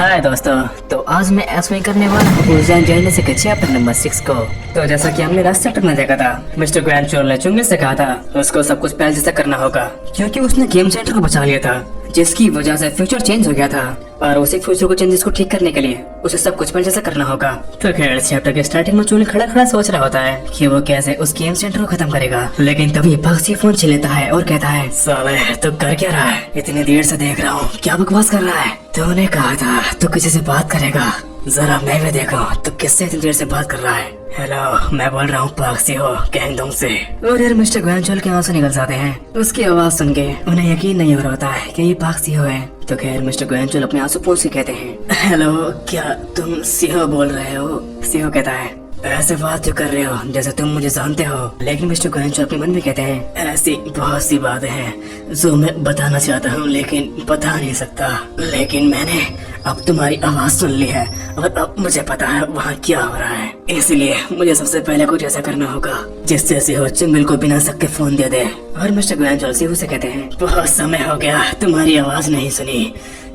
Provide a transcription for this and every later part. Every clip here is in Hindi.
हाय दोस्तों, तो आज मैं एक्सप्लेन करने वाला हूँ उजान जर्नी से चैप्टर नंबर 6 को। तो जैसा कि हमने लास्ट चैप्टर में देखा था, मिस्टर ग्रैंडचोर ने चुंगली से कहा था उसको सब कुछ पहले जैसा करना होगा, क्योंकि उसने गेम सेंटर को बचा लिया था, जिसकी वजह से फ्यूचर चेंज हो गया था और उसी फ्यूचर को चेंजेस को ठीक करने के लिए उसे सब कुछ पहले जैसा करना होगा। तो खैर चैप्टर के स्टार्टिंग में चुंगली खड़ा खड़ा सोच रहा होता है कि वो कैसे उस गेम सेंटर को खत्म करेगा, लेकिन तभी पक्षी फोन छीन लेता है और कहता है, साले तू कर क्या रहा है, इतनी देर से देख रहा हूँ, क्या बकवास कर रहा है। तूने कहा था तू किसी से बात करेगा, जरा मैं भी देखो तू किससे इतनी देर से बात कर रहा है। हेलो, मैं बोल रहा हूँ पाक्सी हो गैंगडोंग से। और यार मिस्टर ग्रैंडचोर के आंसू निकल जाते हैं उसकी आवाज सुन के। उन्हें यकीन नहीं हो रहा होता है कि ये पाक्सी हो है। तो खैर मिस्टर ग्रैंडचोर अपने आंसू पोंछ के कहते हैं, हेलो क्या तुम सिहो बोल रहे हो। सिहो कहता है, ऐसे बात जो कर रहे हो जैसे तुम मुझे जानते हो। लेकिन मिस्टर ग्रैंडचोर अपने मन में कहते हैं, ऐसी बहुत सी बातें हैं जो मैं बताना चाहता हूँ लेकिन बता नहीं सकता, लेकिन मैंने अब तुम्हारी आवाज सुन ली है और अब मुझे पता है वहाँ क्या हो रहा है, इसलिए मुझे सबसे पहले कुछ ऐसा करना होगा जिससे सिहो चुंगल को बिना शक के फोन दे दे। और मिस्टर ग्रैंडचोर सिहो से कहते हैं, बहुत समय हो गया तुम्हारी आवाज नहीं सुनी,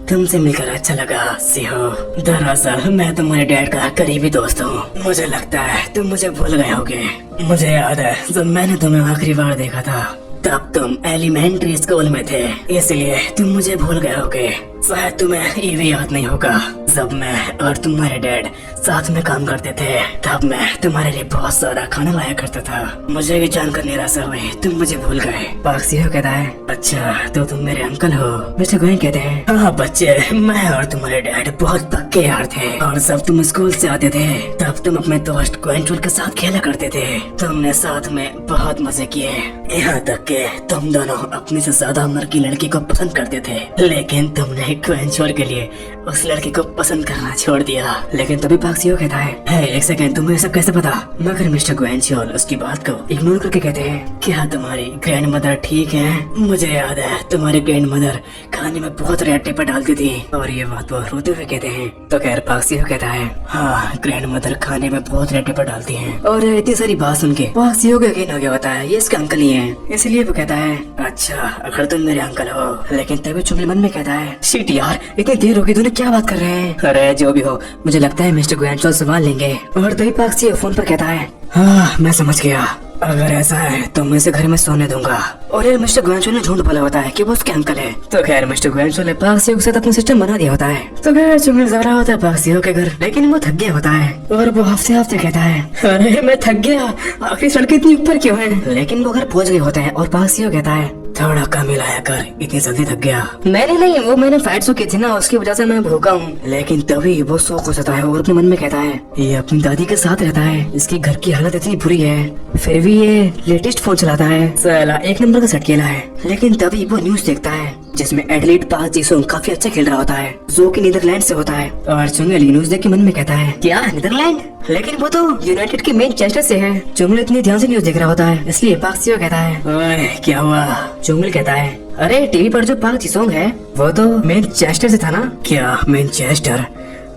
तुमसे मिलकर अच्छा लगा सिहो। दरअसल मैं तुम्हारे डैड का करीबी दोस्त हूँ, मुझे लगता है तुम मुझे भूल गए होगे। मुझे याद है जब मैंने तुम्हें आखिरी बार देखा था तब तुम एलिमेंट्री स्कूल में थे, इसलिए तुम मुझे भूल गए होगे। शायद तुम्हें ये भी याद नहीं होगा जब मैं और तुम्हारे डैड साथ में काम करते थे तब मैं तुम्हारे लिए बहुत सारा खाना लाया करता था। मुझे भी जानकर निराशा हुई तुम मुझे भूल गए। पाक्सियो कहता है, अच्छा तो तुम मेरे अंकल हो। मिस्टर गोएं कहते हैं, हाँ बच्चे, मैं और तुम्हारे डैड बहुत पक्के यार थे और जब तुम स्कूल से आते थे तब तुम अपने दोस्त ग्रैंडचोर के साथ खेला करते थे। तुमने साथ में बहुत मजे किए, यहाँ तक के तुम दोनों अपने से ज्यादा उम्र की लड़की को पसंद करते थे, लेकिन तुमने ग्रैंडचोर के लिए उस लड़की को पसंद करना छोड़ दिया। लेकिन तभी पाक्सियो कहता है, एक सेकंड, तुम्हें सब कैसे पता। मगर मिस्टर ग्रैंडचोर उसकी बात को इग्नोर करके कहते हैं, क्या तुम्हारी ग्रैंड मदर ठीक है? मुझे याद है तुम्हारी ग्रैंड मदर खाने में बहुत रेड टेपर डालती थी। और ये बात वो रोते हुए कहते हैं। तो खैर पाक्सियो कहता है, हाँ ग्रैंड मदर खाने में बहुत रेड टेपर डालती है। और इतनी सारी बात सुन के पाक्सियो को यकीन हो गया होता है ये इसका अंकल ही है, इसलिए वो कहता है, अच्छा अगर तुम मेरे अंकल हो। लेकिन तभी चुंगली मन में कहता है, शिट यार इतनी देर होगी, तूने क्या बात कर रहे हैं। अरे जो भी हो, मुझे लगता है मिस्टर ग्रैंडचोर संभाल लेंगे। और तभी पाक्सियो फोन पर कहता है, हाँ मैं समझ गया, अगर ऐसा है तो मैं इसे घर में सोने दूंगा। और यार मिस्टर ग्रैंडचोर ने झूठ बोला होता है कि वो उसके अंकल है। तो खैर मिस्टर ग्रैंडचोर ने पाक्सियो के साथ अपना सिस्टम बना दिया होता है। तो खैर चुंगल जा रहा होता है पाक्सियो के घर, लेकिन वो थक गया होता है और वो हफ्ते हफ्ते कहता है, अरे मैं थक गया, आखिरी सड़क इतनी ऊपर क्यों है। लेकिन वो घर पहुंच गए होते हैं और पाक्सियो कहता है, थोड़ा कम हिलाया कर, इतनी जल्दी थक गया। मैंने नहीं, वो मैंने फाइट शो की थी ना, उसकी वजह से मैं भूखा हूँ। लेकिन तभी वो सो हो जाता है और अपने मन में कहता है, ये अपनी दादी के साथ रहता है, इसकी घर की हालत इतनी बुरी है, फिर भी ये लेटेस्ट फोन चलाता है, साला एक नंबर का सटकेला है। लेकिन तभी वो न्यूज देखता है जिसमें एडलेड पाक जीसोंग काफी अच्छा खेल रहा होता है, जो कि नीदरलैंड से होता है। और चुंगल न्यूज देख के मन में कहता है, क्या नीदरलैंड? लेकिन वो तो यूनाइटेड के मैनचेस्टर से है। चुंगल इतनी ध्यान से न्यूज देख रहा होता है, इसलिए पाक्सियो कहता है, ओए क्या हुआ? चुंगल कहता है, अरे टीवी पर जो पाक जीसोंग है वो तो मैनचेस्टर से था ना। क्या मैनचेस्टर?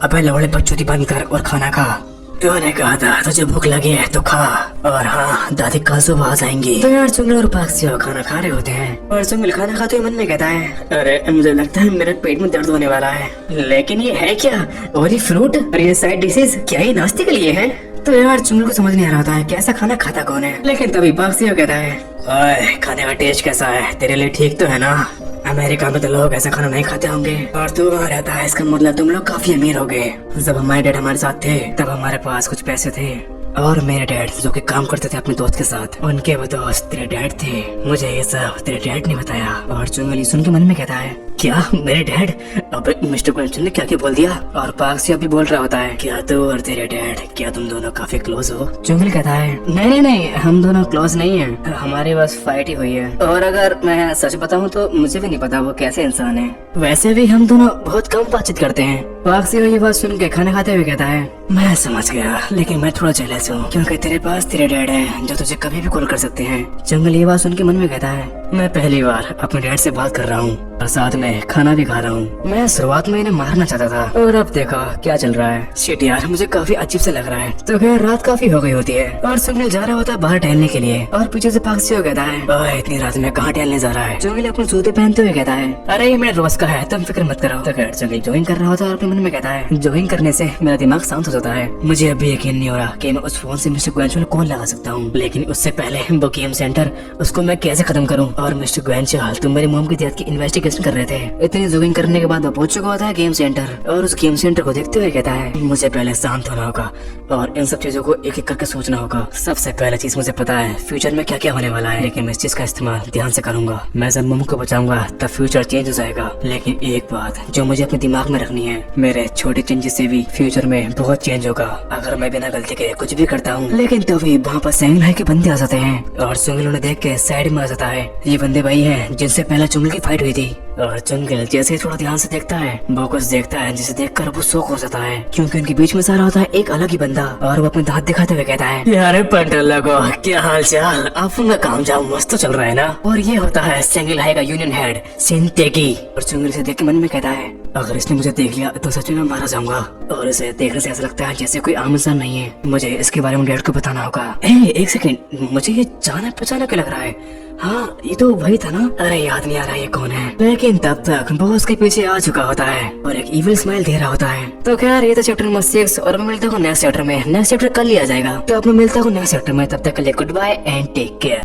अबे लौड़े बच्चों बंद कर और खाना खा। तूने कहा था तुझे भूख लगी है तो खा, और हाँ दादी कल सुबह आ जाएंगी। तो यार चुंगल और पाक्सियो खाना खा रहे होते हैं और चुंगल खाना खाते हुए मन में कहता है, अरे मुझे लगता है मेरे पेट में दर्द होने वाला है। लेकिन ये है क्या? और ये फ्रूट और ये साइड डिशेज, क्या ये नाश्ते के लिए है? तो यार चुंगल को समझ नहीं आ रहा होता है कैसा खाना खाता कौन है। लेकिन तभी पाक्सियो कहता है, ओए खाने का टेस्ट कैसा है? तेरे लिए ठीक तो है ना? अमेरिका में तो लोग ऐसा खाना नहीं खाते होंगे और तू वहाँ रहता है, इसका मतलब तुम लोग काफी अमीर हो गए। जब हमारे डैड हमारे साथ थे तब हमारे पास कुछ पैसे थे और मेरे डैड जो कि काम करते थे अपने दोस्त के साथ, उनके वो दोस्त तेरे डैड थे। मुझे ये सब तेरे डैड ने बताया। और चुंगली सुन के मन में कहता है, क्या मेरे डैड? अब मिस्टर ग्रैंडचोर ने क्या क्या बोल दिया। और पाक्सियो भी बोल रहा होता है, क्या तू और तेरे डैड, क्या तुम दोनों काफी क्लोज हो? चुंगल कहता है, नहीं नहीं हम दोनों क्लोज नहीं है, हमारी बस फाइट ही हुई है। और अगर मैं सच बताऊं तो मुझे भी नहीं पता वो कैसे इंसान है, वैसे भी हम दोनों बहुत कम बातचीत करते हैं। पाक्सियो ये बात सुन के खाना खाते हुए कहता है, मैं समझ गया, लेकिन मैं थोड़ा जेलस हूँ क्योंकि तेरे पास तेरे डैड है जो तुझे कभी भी कॉल कर सकते हैं। चुंगल ये बात सुन के मन में कहता है, मैं पहली बार अपने डैड से बात कर रहा हूँ और साथ में खाना भी खा रहा हूँ। मैं शुरुआत में इन्हें मारना चाहता था और अब देखा क्या चल रहा है। शिट यार, मुझे काफी अजीब से लग रहा है। तो खैर रात काफी हो गई होती है और सुनील जा रहा होता है बाहर टहलने के लिए और पीछे से भागते हुए कहता है, ओए इतनी रात में कहाँ टहलने जा रहा है। सुनील अपने जूते पहनते हुए कहता है, अरे ये मेरे रोज का है, तुम फिक्र मत करो। तो खैर सुनील जॉगिंग कर रहा होता है और अपने मन में कहता है, जॉगिंग करने से मेरा दिमाग शांत हो जाता है। मुझे अभी यकीन नहीं हो रहा कि मैं उस फोन से मिस्टर ग्वेंचुअल कॉल लगा सकता हूँ, लेकिन उससे पहले वो गेम सेंटर उसको मैं कैसे खत्म करूँ। और मिस्टर ग्वेंचुअल, तुम मेरी मॉम की डेथ की इन्वेस्टिगेशन कर रहे थे। इतनी जॉगिंग करने के बाद वो पहुंच चुका होता है गेम सेंटर और उस गेम सेंटर को देखते हुए कहता है, मुझे पहले शांत होना होगा और इन सब चीजों को एक एक करके सोचना होगा। सबसे पहले चीज मुझे पता है फ्यूचर में क्या क्या होने वाला है, लेकिन मैं इस चीज का इस्तेमाल ध्यान से करूंगा। मैं जब मम को बचाऊंगा तब फ्यूचर चेंज हो जाएगा। लेकिन एक बात जो मुझे अपने दिमाग में रखनी है, मेरे छोटे चेंजेस से भी फ्यूचर में बहुत चेंज होगा अगर मैं बिना गलती के कुछ भी करता हूँ। लेकिन तभी वहाँ पर सैंगलाई के बंदे आ जाते हैं और चुंगल उन्हें देख के साइड में आ जाता है। ये बंदे भाई हैं जिनसे पहले चुंगल की फाइट हुई थी। और चुंगल जैसे ही थोड़ा ध्यान से देखता है वो कुछ देखता है जिसे देखकर वो शौक हो जाता है, क्योंकि उनके बीच में सारा होता है एक अलग ही बंदा और वो अपने दांत दिखाते हुए कहता है, यार पंटर लगो, क्या हाल चाल, आपका काम जाम मस्त तो चल रहा है ना। और ये होता है सैंगलाई का यूनियन हेड सिंटेगी। और चुंगल से देख के मन में कहता है, अगर इसने मुझे देख लिया तो सच में मारा जाऊंगा। और इसे देखने से ऐसा लगता है जैसे कोई आम इंसान नहीं है। मुझे इसके बारे में डैड को बताना होगा। एक सेकंड, मुझे ये जाना पहचाना क्यों लग रहा है। हाँ ये तो वही था ना। अरे याद नहीं आ रहा ये कौन है, लेकिन तब तक वो उसके पीछे आ चुका होता है और एक इविल स्माइल दे रहा होता है। तो खैर ये तो चैप्टर नंबर 6 और मैं मिलता हूँ नेक्स्ट चैप्टर में। नेक्स्ट चैप्टर कल लिया जाएगा, तो अब मैं मिलता हूँ नेक्स्ट चैप्टर में। तब तक के लिए goodbye and take care.